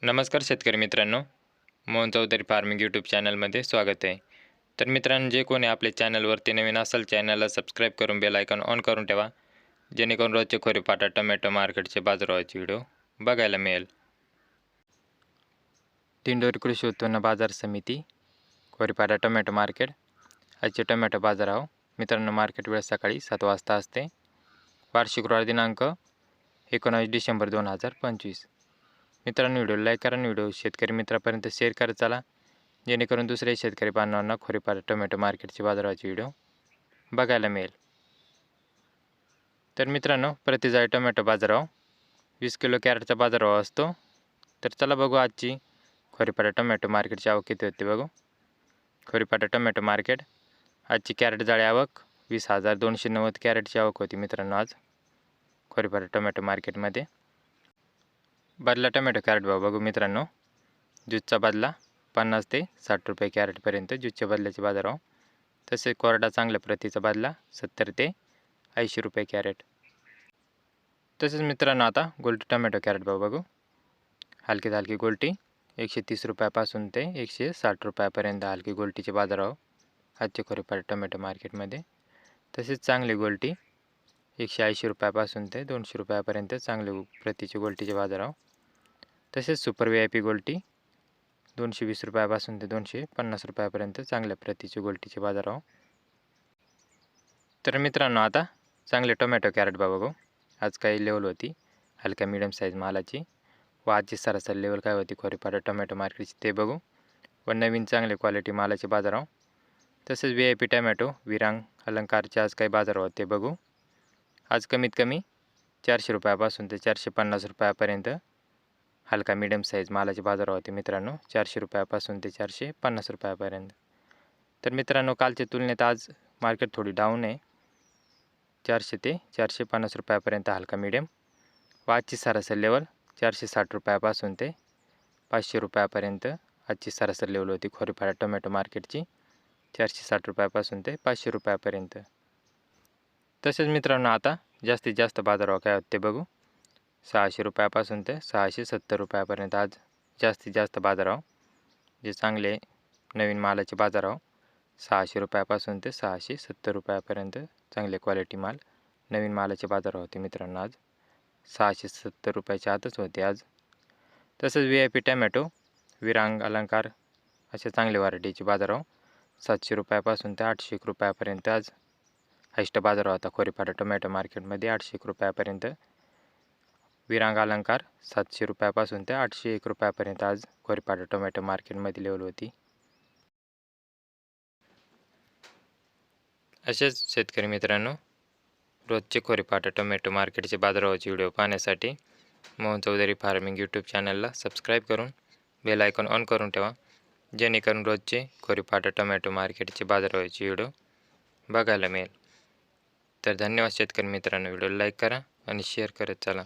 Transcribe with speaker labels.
Speaker 1: नमस्कार शेतकरी मित्रांनो, मोहन चौधरी फार्मिंग यूट्यूब चॅनलमध्ये स्वागत आहे. तर मित्रांनो, जे कोणी आपल्या चॅनलवरती नवीन असेल चॅनलला सबस्क्राईब करून बेल आयकॉन ऑन करून ठेवा, जेणेकरून रोजचे खोरेपाटा टोमॅटो मार्केटचे बाजारभावाचे व्हिडिओ बघायला मिळेल. दिंडोरी कृषी उत्पन्न बाजार समिती खोरेपाटा टोमॅटो मार्केट. आजचे टोमॅटो बाजारभाव मित्रांनो, मार्केट वेळ सकाळी 7 वाजता असते. वार शुक्रवार दिनांक 19 डिसेंबर 2025. मित्रांनो, व्हिडिओ लाईक करा आणि व्हिडिओ शेतकरी मित्रापर्यंत शेअर करत चला, जेणेकरून दुसऱ्या शेतकरी बांधवांना खोरेपाटा टोमॅटो मार्केटचे बाजाराचे व्हिडिओ बघायला मिळेल. तर मित्रांनो, प्रति जाळी टोमॅटो बाजारभाव 20 किलो कॅरेटचा बाजारभाव असतो. तर चला बघू आजची खोरेपाटा टोमॅटो मार्केटची आवक किती होते बघू. खोरेपाटा टोमॅटो मार्केट आजची कॅरेट जाळी आवक 20,290 कॅरेटची आवक होती मित्रांनो आज खोरेपाटा टोमॅटो मार्केटमध्ये. बदला टोमॅटो कॅरेट भाव बघू मित्रांनो. ज्यूसचा बदला 50 ते 60 रुपये कॅरेटपर्यंत ज्यूसच्या बदल्याचे बाजारभाव. तसेच कोरडा चांगल्या प्रतीचा बदला 70 ते 80 रुपये कॅरेट. तसेच मित्रांनो, आता गोल्टी टोमॅटो कॅरेट भाव बघू. हलकी गोल्टी 130 रुपयापासून ते 160 रुपयापर्यंत हलकी गोल्टीचे बाजारभाव आजचे खोरेपाटा टोमॅटो मार्केटमध्ये. तसेच चांगली गोल्टी 180 रुपयापासून ते 200 रुपयापर्यंत चांगले प्रतीचे गोल्टीचे बाजारभाव. तसेच सुपर VIP गोल्टी 220 रुपयापासून ते 250 रुपयापर्यंत चांगल्या प्रतीचे गोल्टीचे बाजारभाव. तर मित्रांनो, आता चांगले टोमॅटो कॅरेट भाव बघू. आज काही लेवल होती हलक्या मीडियम साईज मालाची, व आजची सरासरी लेवल काय होती खोरेपाटा टोमॅटो मार्केटची ते बघू. व नवीन चांगले क्वालिटी मालाचे बाजारभाव. तसेच VIP टोमॅटो विरांग अलंकारचे आज काही बाजारभाव होते बघू. आज कमीत कमी 400 रुपयापासून ते 450 रुपयापर्यंत हलका मीडियम साईज मालाचे बाजार होते मित्रांनो. 400 रुपयापासून ते 450 रुपयापर्यंत. तर मित्रांनो, कालच्या तुलनेत आज मार्केट थोडी डाऊन आहे. 400 ते 450 रुपयापर्यंत हलका मीडियम. व आजची सरासरी लेवल 460 रुपयापासून ते 500 रुपयापर्यंत आजची सरासरी लेवल होती खोरेपाटा टोमॅटो मार्केटची. 460 रुपयापासून ते 500 रुपयापर्यंत. तसेच मित्रांनो, आता जास्तीत जास्त बाजारभाव काय होते बघू. 600 रुपयापासून ते 670 रुपयापर्यंत आज जास्तीत जास्त बाजारभाव. जे चांगले नवीन मालाचे बाजारभाव 600 रुपयापासून ते 670 रुपयापर्यंत चांगले क्वालिटी माल नवीन मालाचे बाजारभाव होते मित्रांनो आज 670 रुपयाच्या आतच होते आज. तसेच VIP टोमॅटो विरांग अलंकार असे चांगले व्हरायटीचे बाजारभाव 700 रुपयापासून ते 800 रुपयापर्यंत आज हायस्ट बाजारभाव होता खोरेपाटा टोमॅटो मार्केटमध्ये. 800 रुपयापर्यंत विरांग अलंकार 700 रुपयापासून ते 801 रुपयापर्यंत आज खोरेपाटा टोमॅटो मार्केटमध्ये लेवल होती. असेच शेतकरी मित्रांनो, रोजचे खोरेपाटा टोमॅटो मार्केटचे बाजारभावाचे व्हिडिओ पाहण्यासाठी मोहन चौधरी फार्मिंग यूट्यूब चॅनलला सबस्क्राईब करून बेल आयकॉन ऑन करून ठेवा, जेणेकरून रोजचे खोरेपाटा टोमॅटो मार्केटचे बाजारभावाचे व्हिडिओ बघायला मिळेल. तर धन्यवाद शेतकरी मित्रांनो. व्हिडिओ लाईक करा आणि शेअर करत चला.